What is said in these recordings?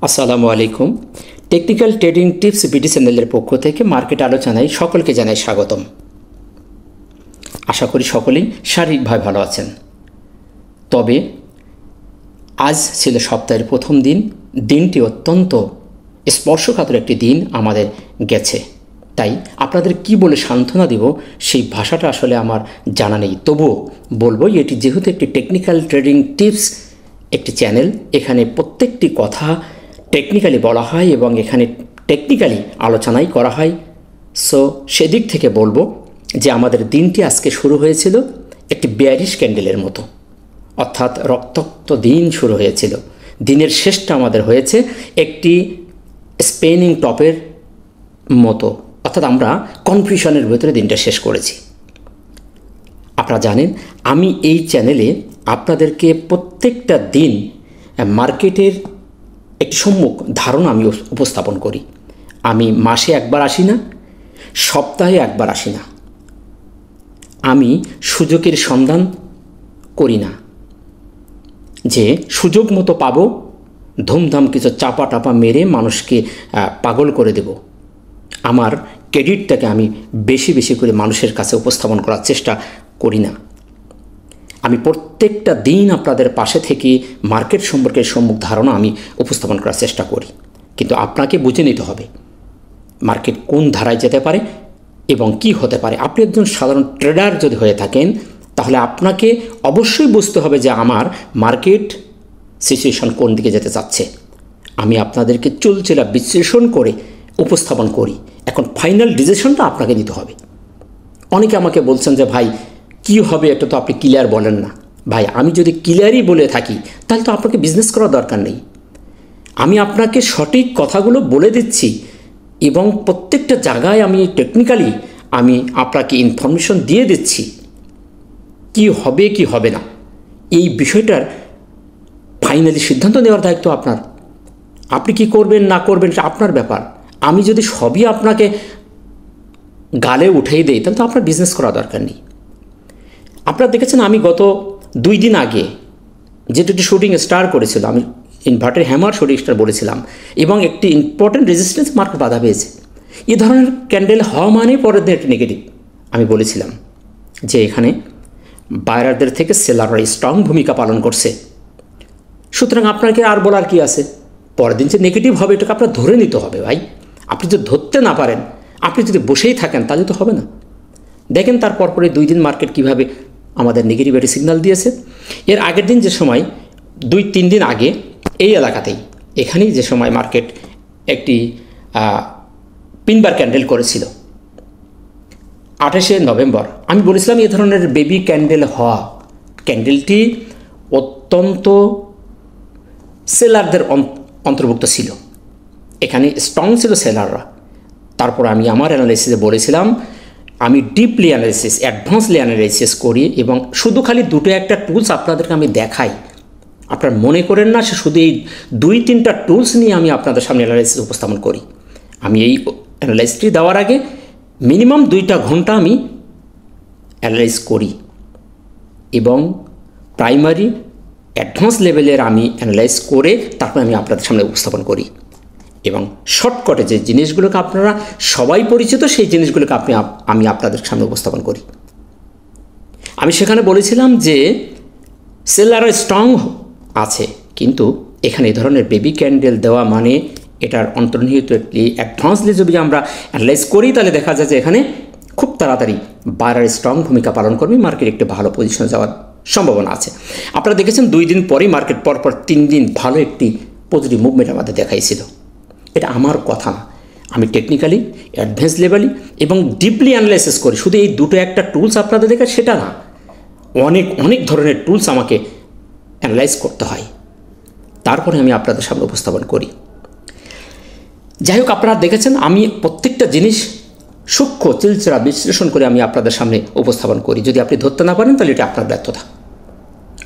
আসসালামু আলাইকুম। Technical trading tips BD চ্যানেলের পক্ষ থেকে মার্কেট আলোচনায় সকলকে জানাই স্বাগতম। আশা করি সকলেই শারীরিকভাবে ভালো আছেন। তবে আজ ছিল সপ্তাহের প্রথম দিন। দিনটি অত্যন্ত স্পর্শকাতর একটি দিন আমাদের গেছে। তাই আপনাদের কি বলে সান্ত্বনা দিব সেই ভাষাটা আসলে আমার জানা নেই, তবুও বলবো এটি যেহেতু একটি টেকনিক্যাল ট্রেডিং টিপস একটি চ্যানেল, এখানে প্রত্যেকটি কথা টেকনিক্যালি বলা হয় এবং এখানে টেকনিক্যালি আলোচনাই করা হয়। সো সেদিক থেকে বলবো যে আমাদের দিনটি আজকে শুরু হয়েছিল একটি বেয়ারিশ ক্যান্ডেলের মতো, অর্থাৎ রক্তাক্ত দিন শুরু হয়েছিল। দিনের শেষটা আমাদের হয়েছে একটি স্পেনিং টপের মতো, অর্থাৎ আমরা কনফিউশনের ভেতরে দিনটা শেষ করেছি। আপনারা জানেন আমি এই চ্যানেলে আপনাদেরকে প্রত্যেকটা দিন মার্কেটের একটি সম্মুখ ধারণা আমি উপস্থাপন করি। আমি মাসে একবার আসি না, সপ্তাহে একবার আসি না। আমি সুযোগের সন্ধান করি না যে সুযোগ মতো পাবো, ধুমধাম কিছু চাপা টাপা মেরে মানুষকে পাগল করে দেব। আমার ক্রেডিটটাকে আমি বেশি বেশি করে মানুষের কাছে উপস্থাপন করার চেষ্টা করি না। আমি প্রত্যেকটা দিন আপনাদের পাশে থেকে মার্কেট সম্পর্কে সম্মুখ ধারণা আমি উপস্থাপন করার চেষ্টা করি। কিন্তু আপনাকে বুঝে নিতে হবে মার্কেট কোন ধারায় যেতে পারে এবং কি হতে পারে। আপনি একজন সাধারণ ট্রেডার যদি হয়ে থাকেন তাহলে আপনাকে অবশ্যই বুঝতে হবে যে আমার মার্কেট সিচুয়েশন কোন দিকে যেতে চাচ্ছে। আমি আপনাদেরকে চুলচেরা বিশ্লেষণ করে উপস্থাপন করি। এখন ফাইনাল ডিসিশনটা আপনাকে নিতে হবে। অনেকে আমাকে বলছেন যে ভাই কি হবে, এটা তো আপনি ক্লিয়ার বলেন না। ভাই আমি যদি ক্লিয়ারই বলে থাকি তাহলে তো আপনাকে বিজনেস করার দরকার নেই। আমি আপনাকে সঠিক কথাগুলো বলে দিচ্ছি এবং প্রত্যেকটা জায়গায় আমি টেকনিক্যালি আমি আপনাকে ইনফরমেশন দিয়ে দিচ্ছি কি হবে কি হবে না। এই বিষয়টার ফাইনালি সিদ্ধান্ত নেওয়ার দায়িত্ব আপনার। আপনি কি করবেন না করবেন এটা আপনার ব্যাপার। আমি যদি সবই আপনাকে গালে উঠেই দেই তাহলে তো আপনার বিজনেস করা দরকার নেই। আপনারা দেখেছেন আমি গত 2 দিন আগে যে দুটি শুটিং স্টার করেছিল, আমি ইনভার্টার হ্যামার শুটিং স্টার বলেছিলাম এবং একটি ইম্পর্টেন্ট রেজিস্ট্যান্স মার্কেট বাধা পেয়েছে। এই ধরনের ক্যান্ডেল হওয়া মানে পরের দিন একটি নেগেটিভ। আমি বলেছিলাম যে এখানে বায়ারদের থেকে সেলাররা স্ট্রং ভূমিকা পালন করছে। সুতরাং আপনাকে আর বলার কি আছে, পরের দিন যে নেগেটিভ হবে এটাকে আপনার ধরে নিতে হবে। ভাই আপনি যদি ধরতে না পারেন, আপনি যদি বসেই থাকেন তাহলে তো হবে না। দেখেন তারপর পরে 2 দিন মার্কেট কীভাবে আমাদের নেগেটিভ একটি সিগন্যাল দিয়েছে। এর আগের দিন যে সময় 2-3 দিন আগে এই এলাকাতেই এখানেই যে সময় মার্কেট একটি পিনবার ক্যান্ডেল করেছিল 28শে নভেম্বর, আমি বলেছিলাম এ ধরনের বেবি ক্যান্ডেল হওয়া ক্যান্ডেলটি অত্যন্ত সেলারদের অন্তর্ভুক্ত ছিল। এখানে স্ট্রং ছিল সেলাররা। তারপর আমি আমার অ্যানালাইসিসে বলেছিলাম আমি ডিপলি অ্যানালাইসিস অ্যাডভান্সলি অ্যানালাইসিস করি এবং শুধু খালি 2-1টা টুলস আপনাদেরকে আমি দেখাই। আপনার মনে করেন না সে শুধু এই 2-3টা টুলস নিয়ে আমি আপনাদের সামনে অ্যানালাইসিস উপস্থাপন করি। আমি এই অ্যানালাইসিসটি দেওয়ার আগে মিনিমাম 2টা ঘন্টা আমি অ্যানালাইজ করি এবং প্রাইমারি অ্যাডভান্স লেভেলের আমি অ্যানালাইজ করে তারপর আমি আপনাদের সামনে উপস্থাপন করি এবং শর্টকাটে যে জিনিসগুলোকে আপনারা সবাই পরিচিত সেই জিনিসগুলোকে আমি আপনাদের সামনে উপস্থাপন করি। আমি সেখানে বলেছিলাম যে সেলাররা স্ট্রং আছে, কিন্তু এখানে এই ধরনের বেবি ক্যান্ডেল দেওয়া মানে এটার অন্তর্নিহিত একটি অ্যাডভান্সলি যদি আমরা অ্যানালাইজ করি তাহলে দেখা যায় যে এখানে খুব তাড়াতাড়ি বায়ার স্ট্রং ভূমিকা পালন করবে, মার্কেট একটি ভালো পজিশনে যাওয়ার সম্ভাবনা আছে। আপনারা দেখেছেন 2 দিন পরেই মার্কেট পরপর 3 দিন ভালো একটি পজিটিভ মুভমেন্ট আমাদের দেখাইছিল। এটা আমার কথা না, আমি টেকনিক্যালি অ্যাডভান্স লেভেলে এবং ডিপলি অ্যানালাইসিস করি। শুধু এই 2-1টা টুলস আপনাদের দেখা সেটা না, অনেক অনেক ধরনের টুলস আমাকে অ্যানালাইজ করতে হয়, তারপরে আমি আপনাদের সামনে উপস্থাপন করি। যাই হোক, আপনারা দেখেছেন আমি প্রত্যেকটা জিনিস সূক্ষ্ম চিলচেরা বিশ্লেষণ করে আমি আপনাদের সামনে উপস্থাপন করি। যদি আপনি ধরতে না পারেন তাহলে এটা আপনার ব্যর্থতা।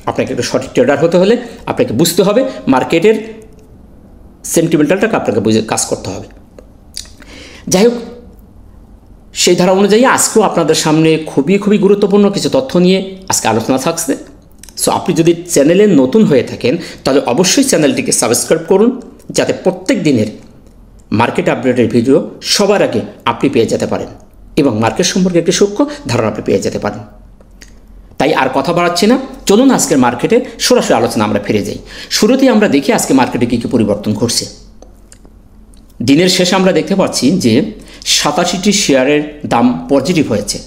আপনাকে একটা সঠিক ট্রেডার হতে হলে আপনাকে বুঝতে হবে মার্কেটের সেন্টিমেন্টালটাকে আপনাকে বুঝে কাজ করতে হবে। যাই হোক, সেই ধারা অনুযায়ী আজকেও আপনাদের সামনে খুবই গুরুত্বপূর্ণ কিছু তথ্য নিয়ে আজকে আলোচনা থাকছে। সো আপনি যদি চ্যানেলে নতুন হয়ে থাকেন তাহলে অবশ্যই চ্যানেলটিকে সাবস্ক্রাইব করুন যাতে প্রত্যেক দিনের মার্কেট আপডেটের ভিডিও সবার আগে আপনি পেয়ে যেতে পারেন এবং মার্কেট সম্পর্কে একটি সূক্ষ্ম ধারণা আপনি পেয়ে যেতে পারেন। তাই আর কথা বাড়াচ্ছি না, চলুন আজকের মার্কেটে সরাসরি আলোচনা আমরা ফিরে যাই। শুরুতেই আমরা দেখি আজকে মার্কেটে কী কী পরিবর্তন ঘটছে। দিনের শেষে আমরা দেখতে পাচ্ছি যে 87টি শেয়ারের দাম পজিটিভ হয়েছে,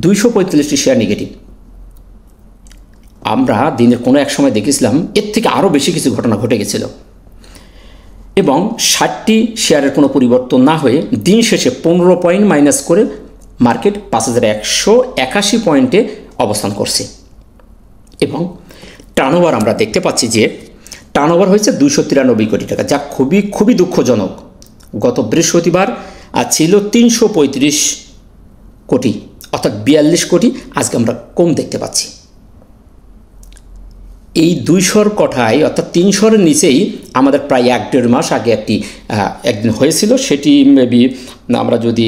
235টি শেয়ার নেগেটিভ। আমরা দিনের কোনো এক সময় দেখেছিলাম এর থেকে আরও বেশি কিছু ঘটনা ঘটে গেছিল এবং 60টি শেয়ারের কোনো পরিবর্তন না হয়ে দিন শেষে 15 পয়েন্ট মাইনাস করে মার্কেট 5181 পয়েন্টে অবস্থান করছে এবং টার্নওভার আমরা দেখতে পাচ্ছি যে টার্নওভার হয়েছে 293 কোটি টাকা, যা খুবই দুঃখজনক। গত বৃহস্পতিবার ছিল 335 কোটি, অর্থাৎ 42 কোটি আজকে আমরা কম দেখতে পাচ্ছি। এই 200 কোঠায় অর্থাৎ 300-এর নিচেই আমাদের প্রায় 1-1.5 মাস আগে একদিন হয়েছিল। সেটি মেবি আমরা যদি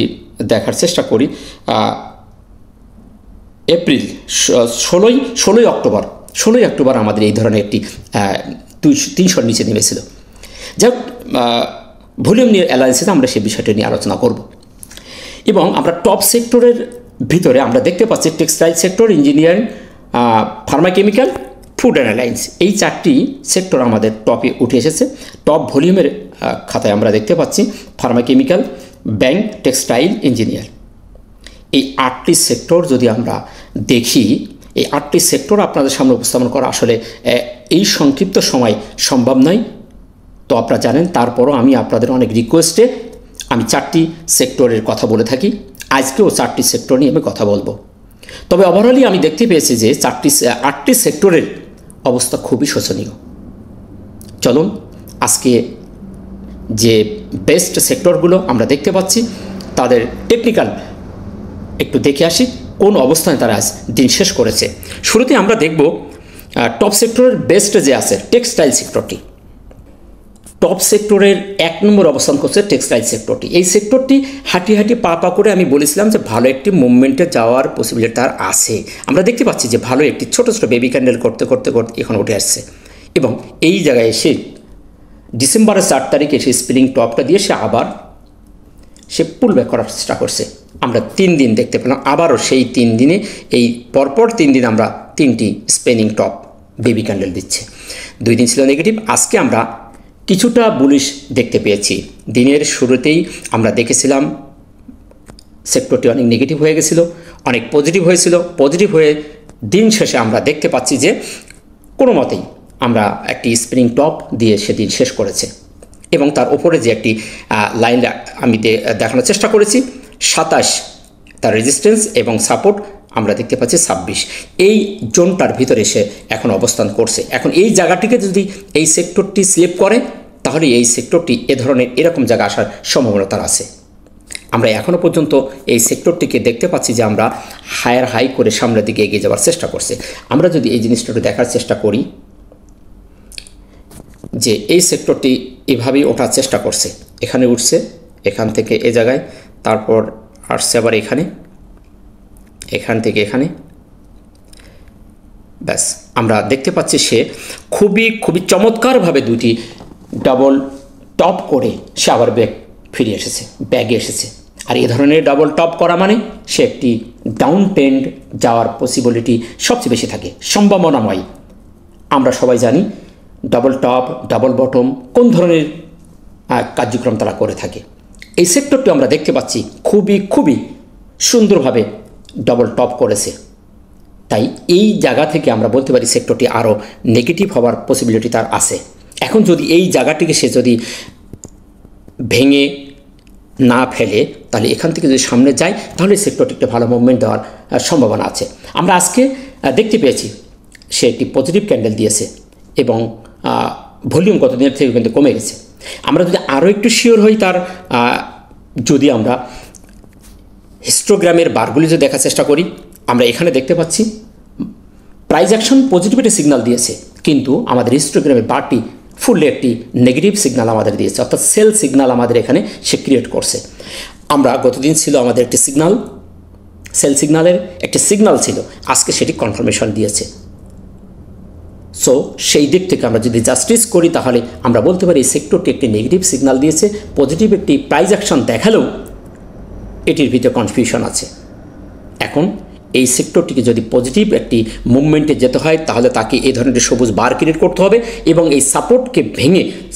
দেখার চেষ্টা করি এপ্রিল 16 অক্টোবর আমাদের এই ধরনের একটি 300-র নিচে নেমেছিল। যাক, ভলিউম নিয়ে অ্যানালাইসিসে আমরা সেই বিষয়টি নিয়ে আলোচনা করব এবং আমরা টপ সেক্টরের ভিতরে আমরা দেখতে পাচ্ছি textile sector, engineering, Pharma chemical, food and alliance, এই 4টি সেক্টর আমাদের টপে উঠে এসেছে। টপ ভলিউমের খাতায় আমরা দেখতে পাচ্ছি Pharma chemical, bank, textile, engineer. এই 8টি সেক্টর যদি আমরা দেখি, এই 8টি সেক্টর আপনাদের সামনে উপস্থাপন করা আসলে এই সংক্ষিপ্ত সময় সম্ভব নয়, তো আপনারা জানেন। তারপরও আমি আপনাদের অনেক রিকোয়েস্টে আমি 4টি সেক্টরের কথা বলে থাকি। আজকেও 4টি সেক্টর নিয়ে আমি কথা বলবো। তবে ওভারঅলি আমি দেখতে পেয়েছি যে 8টি সেক্টরের অবস্থা খুবই শোচনীয়। চলুন আজকে যে বেস্ট সেক্টরগুলো আমরা দেখতে পাচ্ছি তাদের টেকনিক্যাল একটু দেখে আসি কোন অবস্থানে তারা আজ দিন শেষ করেছে। শুরুতে আমরা দেখব টপ সেক্টরের বেস্ট যে আছে টেক্সটাইল সেক্টরটি। টপ সেক্টরের 1 নম্বর অবস্থান করছে টেক্সটাইল সেক্টরটি। এই সেক্টরটি হাঁটি পা করে আমি বলেছিলাম যে ভালো একটি মুভমেন্টে যাওয়ার পসিবিলিটি তার আছে। আমরা দেখতে পাচ্ছি যে ভালো একটি ছোট বেবি ক্যান্ডেল করতে এখন উঠে আসছে এবং এই জায়গায় এসে ডিসেম্বরের 4 তারিখে সে স্পিনিং টপটা দিয়ে সে পুল ব্যাক করার চেষ্টা করছে। আমরা 3 দিন দেখতে পেলাম, আবারও সেই 3 দিনে এই পরপর 3 দিন আমরা 3টি স্পিনিং টপ বেবি ক্যান্ডেল দিচ্ছে। 2 দিন ছিল নেগেটিভ, আজকে আমরা কিছুটা বুলিশ দেখতে পেয়েছি। দিনের শুরুতেই আমরা দেখেছিলাম সেক্টরটি অনেক নেগেটিভ হয়ে গেছিল, অনেক পজিটিভ হয়েছিল। পজিটিভ হয়ে দিন শেষে আমরা দেখতে পাচ্ছি যে কোনো মতেই আমরা একটি স্প্রিং টপ দিয়ে সেদিন শেষ করেছে এবং তার ওপরে যে একটি লাইন আমি দেখানোর চেষ্টা করেছি 27, তার রেজিস্ট্যান্স এবং সাপোর্ট আমরা দেখতে পাচ্ছি 26। এই জোনটার ভিতরে সে এখন অবস্থান করছে। এখন এই জায়গাটিকে যদি এই সেক্টরটি স্লিপ করে তাহলে এই সেক্টরটি এরকম জায়গা আসার সম্ভাবনা তার আছে। আমরা এখনও পর্যন্ত এই সেক্টরটিকে দেখতে পাচ্ছি যে আমরা হাই করে সামনের দিকে এগিয়ে যাওয়ার চেষ্টা করছে। আমরা যদি এই জিনিসটা দেখার চেষ্টা করি যে এই সেক্টরটি এভাবেই ওঠার চেষ্টা করছে, এখানে উঠছে, এখান থেকে এ জায়গায়, তারপর আসছে আবার এখান থেকে এখানে, ব্যাস আমরা দেখতে পাচ্ছি সে খুবই চমৎকারভাবে 2টি ডাবল টপ করে সে আবার ব্যাগে এসেছে। আর এই ধরনের ডাবল টপ করা মানে সে একটি ডাউন ট্রেন্ড যাওয়ার পসিবিলিটি সবচেয়ে বেশি থাকে, সম্ভাবনাময়। আমরা সবাই জানি ডাবল টপ, ডাবল বটম কোন ধরনের কার্যক্রম তারা করে থাকে। এই সেক্টরটি আমরা দেখতে পাচ্ছি খুবই সুন্দরভাবে ডাবল টপ করেছে। তাই এই জায়গা থেকে আমরা বলতে পারি সেক্টরটি আরও নেগেটিভ হওয়ার পসিবিলিটি তার আছে। এখন যদি এই জায়গাটিকে সে যদি ভেঙে না ফেলে তাহলে এখান থেকে যদি সামনে যায় তাহলে সেক্টরটি একটা ভালো মুভমেন্ট দেওয়ার সম্ভাবনা আছে। আমরা আজকে দেখতে পেয়েছি সে একটি পজিটিভ ক্যান্ডেল দিয়েছে এবং ভলিউম গত দিনের থেকে কিন্তু কমে গেছে। আমরা যদি আরও একটু শিওর হই তার যদি আমরা হিস্টোগ্রামের বারগুলি যদি দেখার চেষ্টা করি, আমরা এখানে দেখতে পাচ্ছি প্রাইস অ্যাকশন পজিটিভিটি সিগন্যাল দিয়েছে, কিন্তু আমাদের হিস্টোগ্রামের বারটি ফুললি একটি নেগেটিভ সিগন্যাল আমাদের দিয়েছে, অর্থাৎ সেল সিগন্যাল আমাদের এখানে সে ক্রিয়েট করছে। আমরা গতদিন ছিল আমাদের একটি সিগন্যাল, সেল সিগন্যালের একটি সিগন্যাল ছিল, আজকে সেটি কনফার্মেশন দিয়েছে। সো সেই দিক থেকে আমরা যদি জাস্টিস করি তাহলে আমরা বলতে পারি এই সেক্টরটি একটি নেগেটিভ সিগন্যাল দিয়েছে, পজিটিভ একটি প্রাইস অ্যাকশন দেখালেও এটির ভিতরে কনফিউশন আছে। এখন এই সেক্টরটিকে যদি পজিটিভ একটি মুভমেন্টে যেতে হয় তাহলে তাকে এই ধরনের সবুজ বার ক্রিয়েট করতে হবে এবং এই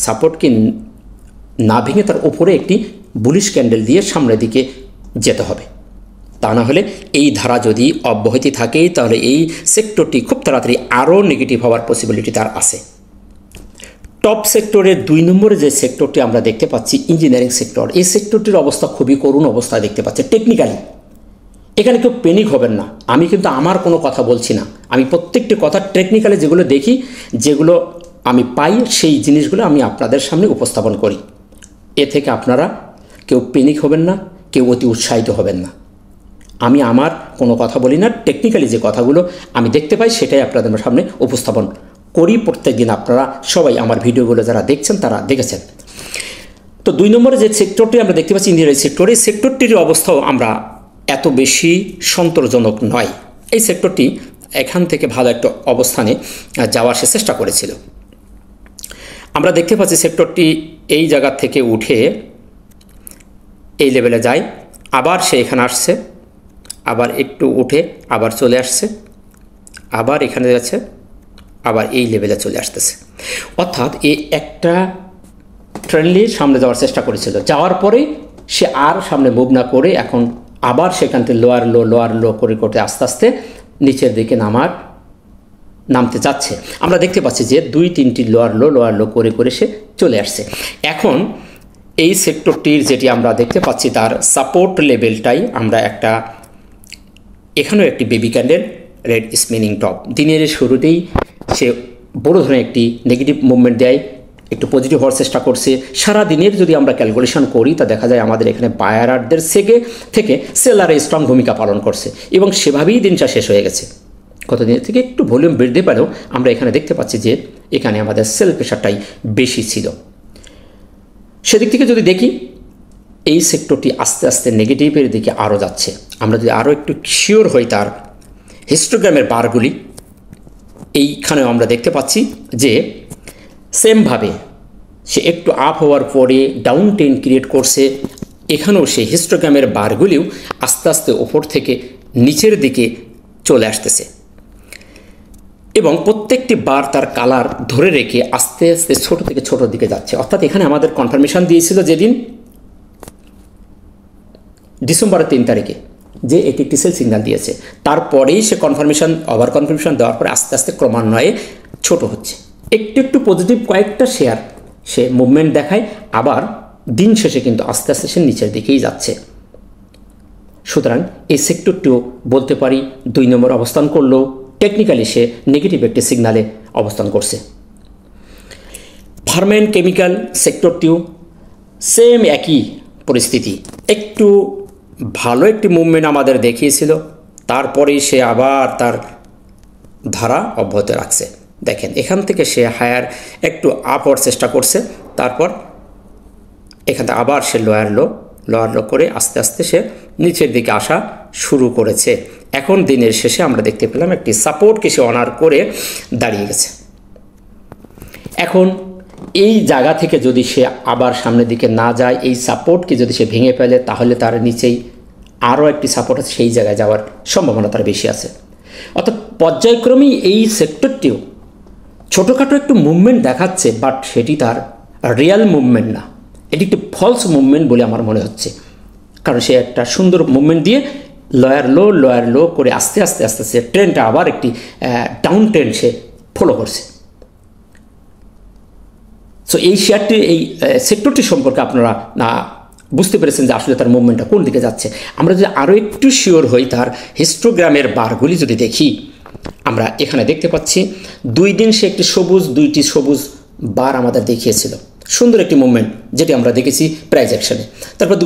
সাপোর্টকে না ভেঙে তার ওপরে একটি বুলিশ ক্যান্ডেল দিয়ে সামনের দিকে যেতে হবে। তা না হলে এই ধারা যদি অব্যাহতি থাকে তাহলে এই সেক্টরটি খুব তাড়াতাড়ি আরও নেগেটিভ হওয়ার পসিবিলিটি তার আছে। টপ সেক্টরের 2 নম্বরে যে সেক্টরটি আমরা দেখতে পাচ্ছি ইঞ্জিনিয়ারিং সেক্টর, এই সেক্টরটির অবস্থা খুবই করুণ অবস্থায় দেখতে পাচ্ছি। টেকনিক্যালি এখানে কেউ প্যানিক হবেন না, আমি কিন্তু আমার কোনো কথা বলছি না, আমি প্রত্যেকটি কথা টেকনিক্যালি যেগুলো দেখি, যেগুলো আমি পাই সেই জিনিসগুলো আমি আপনাদের সামনে উপস্থাপন করি। এ থেকে আপনারা কেউ প্যানিক হবেন না, কেউ অতি উৎসাহিত হবেন না। আমি আমার কোনো কথা বলি না, টেকনিক্যালি যে কথাগুলো আমি দেখতে পাই সেটাই আপনাদের সামনে উপস্থাপন করি। প্রত্যেক দিন আপনারা সবাই আমার ভিডিওগুলো যারা দেখছেন তারা দেখেছেন। তো 2 নম্বরে যে সেক্টরটি আমরা দেখতে পাচ্ছি ইঞ্জিনিয়ারিং সেক্টর, এই সেক্টরটির অবস্থাও আমরা এত বেশি সন্তোষজনক নয়। এই সেক্টরটি এখান থেকে ভালো একটা অবস্থানে যাওয়ার সে চেষ্টা করেছিল। আমরা দেখতে পাচ্ছি সেক্টরটি এই জায়গা থেকে উঠে এই লেভেলে যায়, আবার সে এখানে আসছে, আবার একটু উঠে আবার চলে আসছে, আবার এখানে যাচ্ছে, আবার এই লেভেলে চলে আসতেছে। অর্থাৎ এই একটা ট্রেন্ডলি সামনে যাওয়ার চেষ্টা করেছিল, যাওয়ার পরে সে আর সামনে মুভ না করে এখন আবার সেখান থেকে লোয়ার লো করে করতে আস্তে আস্তে নিচের দিকে নামতে যাচ্ছে। আমরা দেখতে পাচ্ছি যে 2-3টি লোয়ার লো করে সে চলে আসছে। এখন এই সেক্টরটির যেটি আমরা দেখতে পাচ্ছি তার সাপোর্ট লেভেলটাই আমরা এখানেও একটি baby candle red spinning top. দিনের শুরুতেই সে বড় ধরনের একটি নেগেটিভ মুভমেন্ট দেয়, একটু পজিটিভ হওয়ার চেষ্টা করছে। সারা দিনের যদি আমরা ক্যালকুলেশন করি তা দেখা যায় আমাদের এখানে বায়ারদের থেকে সেলারে স্ট্রং ভূমিকা পালন করছে এবং সেভাবেই দিনটা শেষ হয়ে গেছে। কতদিনের থেকে একটু ভলিউম বৃদ্ধি পেলেও আমরা এখানে দেখতে পাচ্ছি যে এখানে আমাদের সেল প্রেশারটাই বেশি ছিল। সেদিক থেকে যদি দেখি এই সেক্টরটি আস্তে আস্তে নেগেটিভের দিকে আরও যাচ্ছে। আমরা যদি আরও একটু শিওর হই তার হিস্টোগ্রামের বারগুলি, এইখানেও আমরা দেখতে পাচ্ছি যে সেমভাবে সে একটু আপ হওয়ার পরে ডাউন ট্রেন্ড ক্রিয়েট করছে। এখানেও সেই হিস্টোগ্রামের বারগুলিও আস্তে আস্তে ওপর থেকে নিচের দিকে চলে আসতেছে এবং প্রত্যেকটি বার তার কালার ধরে রেখে আস্তে আস্তে ছোট থেকে ছোটোর দিকে যাচ্ছে। অর্থাৎ এখানে আমাদের কনফার্মেশন দিয়েছিল যেদিন ডিসেম্বরের 3 তারিখে যে এটি একটি সেল সিগন্যাল দিয়েছে, তারপরেই সে ওভার কনফার্মেশন দেওয়ার পরে আস্তে আস্তে ক্রমান্বয়ে ছোট হচ্ছে। একটু পজিটিভ কয়েকটা শেয়ার সে মুভমেন্ট দেখায়, আবার দিন শেষে কিন্তু আস্তে আস্তে সে নিচের দিকেই যাচ্ছে। সুতরাং এই সেক্টরটিও বলতে পারি 2 নম্বর অবস্থান করলেও টেকনিক্যালি সে নেগেটিভ একটি সিগনালে অবস্থান করছে। ফার্মা অ্যান্ড কেমিক্যাল সেক্টরটিও সেম একই পরিস্থিতি, একটু ভালো একটি মুভমেন্ট আমাদের দেখিয়েছিল, তারপরেই সে আবার তার ধারা অব্যাহত রাখছে। দেখেন এখান থেকে সে হায়ার একটু আপ হওয়ার চেষ্টা করছে, তারপর এখান থেকে আবার সে লোয়ার লো করে আস্তে আস্তে সে নিচের দিকে আসা শুরু করেছে। এখন দিনের শেষে আমরা দেখতে পেলাম একটি সাপোর্টকে সে অনার করে দাঁড়িয়ে গেছে। এখন এই জায়গা থেকে যদি সে আবার সামনের দিকে না যায়, এই সাপোর্টকে যদি সে ভেঙে ফেলে তাহলে তার নিচেই আরও একটি সাপোর্ট আছে, সেই জায়গায় যাওয়ার সম্ভাবনা তার বেশি আছে। অর্থাৎ পর্যায়ক্রমেই এই সেক্টরটিও ছোটোখাটো একটু মুভমেন্ট দেখাচ্ছে, বাট সেটি তার রিয়াল মুভমেন্ট না, এটি একটি ফলস মুভমেন্ট বলে আমার মনে হচ্ছে। কারণ সে একটা সুন্দর মুভমেন্ট দিয়ে লোয়ার লো করে আস্তে আস্তে ট্রেন্ডটা আবার একটি ডাউন ট্রেন্ড সে ফলো করছে। সো এই শেয়ারটি এই সেক্টরটি সম্পর্কে আপনারা বুঝতে পেরেছেন যে আসলে তার মুভমেন্টটা কোন দিকে যাচ্ছে। আমরা যদি আরও একটু শিওর হই তার হিস্টোগ্রামের বারগুলি যদি দেখি, আমরা এখানে দেখতে পাচ্ছি 2 দিন সে একটি দুইটি সবুজ বার আমাদের দেখিয়েছিল, সুন্দর একটি মুভমেন্ট যেটি আমরা দেখেছি প্রাইস অ্যাকশনে। তারপর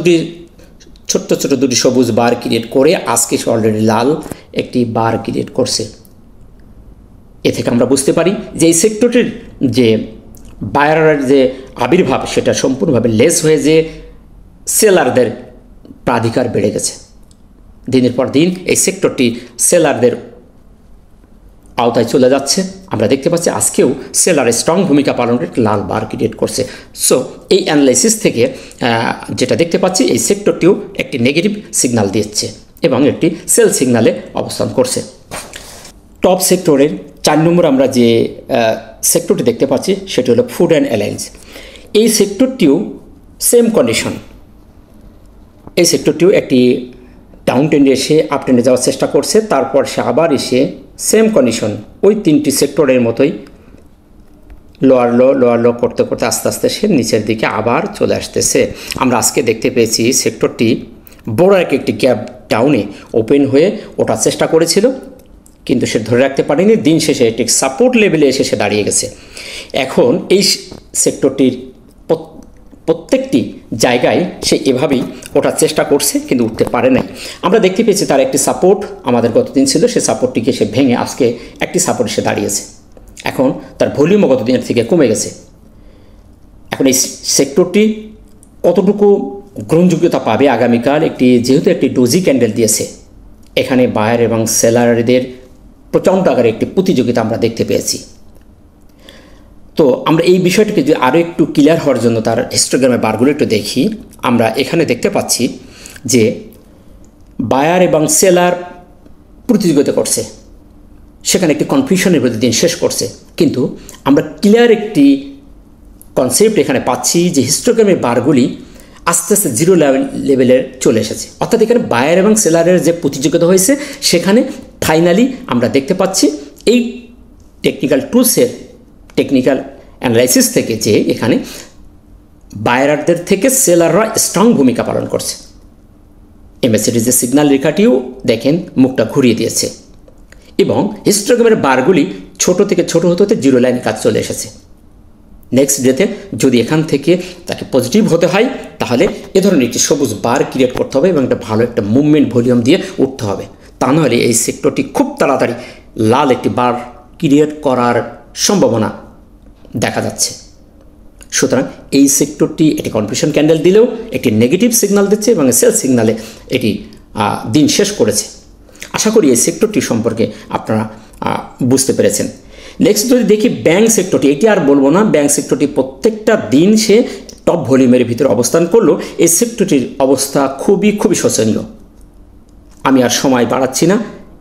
ছোট্ট দুটি সবুজ বার ক্রিয়েট করে আজকে সে অলরেডি লাল একটি বার ক্রিয়েট করছে। এ থেকে আমরা বুঝতে পারি যে এই সেক্টরটির যে বায়ারের যে আবির্ভাব সেটা সম্পূর্ণভাবে লেস হয়ে যে সেলারদের প্রাধিকার বেড়ে গেছে। দিনের পর দিন এই সেক্টরটি সেলারদের আওতায় চলে যাচ্ছে। আমরা দেখতে পাচ্ছি আজকেও সেলার স্ট্রং ভূমিকা পালন করে লাল বার ক্রিয়েট করছে। সো এই অ্যানালাইসিস থেকে যেটা দেখতে পাচ্ছি এই সেক্টরটিও একটি নেগেটিভ সিগন্যাল দিচ্ছে এবং একটি সেল সিগন্যালে অবস্থান করছে। টপ সেক্টরের 4 নম্বর আমরা যে সেক্টরটি দেখতে পাচ্ছি সেটি হলো ফুড অ্যান্ড এলায়েন্স। এই সেক্টরটিও সেম কন্ডিশন। এই সেক্টরটিও একটি ডাউন ট্রেন্ডে এসে আপ ট্রেন্ডে যাওয়ার চেষ্টা করছে, তারপর সে আবার এসে সেম কন্ডিশন ওই 3টি সেক্টরের মতোই লোয়ার লো করতে করতে আস্তে আস্তে সে নিচের দিকে আবার চলে আসতেছে। আমরা আজকে দেখতে পেয়েছি সেক্টরটি বড় একটি গ্যাপ ডাউনে ওপেন হয়ে ওঠার চেষ্টা করেছিল, কিন্তু সে ধরে রাখতে পারেনি। দিন শেষে একটি সাপোর্ট লেভেলে এসে সে দাঁড়িয়ে গেছে। এখন এই সেক্টরটির প্রত্যেকটি জায়গায় সে এভাবেই ওঠার চেষ্টা করছে, কিন্তু উঠতে পারে নাই। আমরা দেখতে পেয়েছি তার একটি সাপোর্ট আমাদের গতদিন ছিল, সে সাপোর্টটিকে সে ভেঙে আজকে একটি সাপোর্ট সে দাঁড়িয়েছে। এখন তার ভলিউমও গতদিনের থেকে কমে গেছে। এখন এই সেক্টরটি কতটুকু গ্রহণযোগ্যতা পাবে আগামীকাল, যেহেতু একটি ডোজি ক্যান্ডেল দিয়েছে, এখানে বায়ার এবং সেলারদের প্রচণ্ড আকারে একটি প্রতিযোগিতা আমরা দেখতে পেয়েছি। তো আমরা এই বিষয়টিকে যদি আরও একটু ক্লিয়ার হওয়ার জন্য তার হিস্টোগ্রামের বারগুলো একটু দেখি, আমরা এখানে দেখতে পাচ্ছি যে বায়ার এবং সেলার প্রতিযোগিতা করছে, সেখানে একটি কনফিউশনের প্রতিদিন শেষ করছে। কিন্তু আমরা ক্লিয়ার একটি কনসেপ্ট এখানে পাচ্ছি যে হিস্টোগ্রামের বারগুলি আস্তে আস্তে জিরো লেভেলের চলে এসেছে। অর্থাৎ এখানে বায়ার এবং সেলারের যে প্রতিযোগিতা হয়েছে সেখানে ফাইনালি আমরা দেখতে পাচ্ছি এই টেকনিক্যাল টুলসের টেকনিক্যাল অ্যানালাইসিস থেকে যে এখানে বায়ারদের থেকে সেলাররা স্ট্রং ভূমিকা পালন করছে। এমএসিডির যে সিগন্যাল রেখাটিও দেখেন মুখটা ঘুরিয়ে দিয়েছে এবং হিস্টোগ্রামের বারগুলি ছোট থেকে ছোট হতে হতে জিরো লাইন কাজ চলে এসেছে। নেক্সট ডেতে যদি এখান থেকে তাকে পজিটিভ হতে হয় তাহলে এ ধরনের একটি সবুজ বার ক্রিয়েট করতে হবে এবং একটা ভালো একটা মুভমেন্ট ভলিউম দিয়ে উঠতে হবে। তা নাহলে এই সেক্টরটি খুব তাড়াতাড়ি লাল একটি বার ক্রিয়েট করার সম্ভাবনা দেখা যাচ্ছে। সুতরাং এই সেক্টরটি একটি কনফিউশন ক্যান্ডেল দিলেও একটি নেগেটিভ সিগন্যাল দিচ্ছে এবং সেল সিগন্যালে এটি দিন শেষ করেছে। আশা করি এই সেক্টরটি সম্পর্কে আপনারা বুঝতে পেরেছেন। নেক্সট যদি দেখি ব্যাংক সেক্টরটি, এটি আর বলবো না, ব্যাংক সেক্টরটি প্রত্যেকটা দিন সে টপ ভলিউমের ভিতরে অবস্থান করলো। এই সেক্টরটির অবস্থা খুবই শোচনীয়। আমি আর সময় বাড়াচ্ছি না,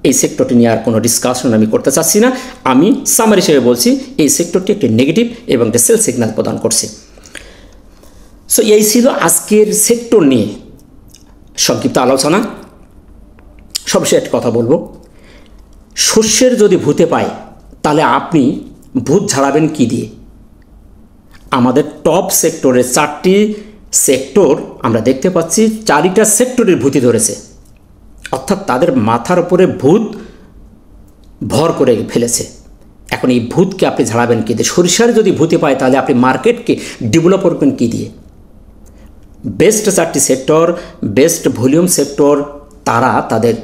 এই সেক্টরটি নিয়ে আর কোনো ডিসকাশন আমি করতে চাচ্ছি না। আমি সামারি হিসেবে বলছি এই সেক্টরটি একটি নেগেটিভ এবং একটি সেল সিগন্যাল প্রদান করছে। সো এই ছিল আজকের সেক্টর নিয়ে সংক্ষিপ্ত আলোচনা। সবশেষে একটা কথা বলবো, শস্যের যদি ভূতে পায় তাহলে আপনি ভূত ঝাড়াবেন কি দিয়ে? আমাদের টপ সেক্টরের 4টি সেক্টর আমরা দেখতে পাচ্ছি 4টা সেক্টরের ভূতি ধরেছে, অর্থাৎ তাদের মাথার উপরে ভূত ভর করে ফেলেছে। এখন এই ভূতকে আপনি ঝাড়াবেন কি দিয়ে? সরিষার যদি ভূতে পায় তাহলে আপনি মার্কেটকে ডেভেলপ করবেন কি দিয়ে? বেস্ট 4টি সেক্টর, বেস্ট ভলিউম সেক্টর, তারা তাদের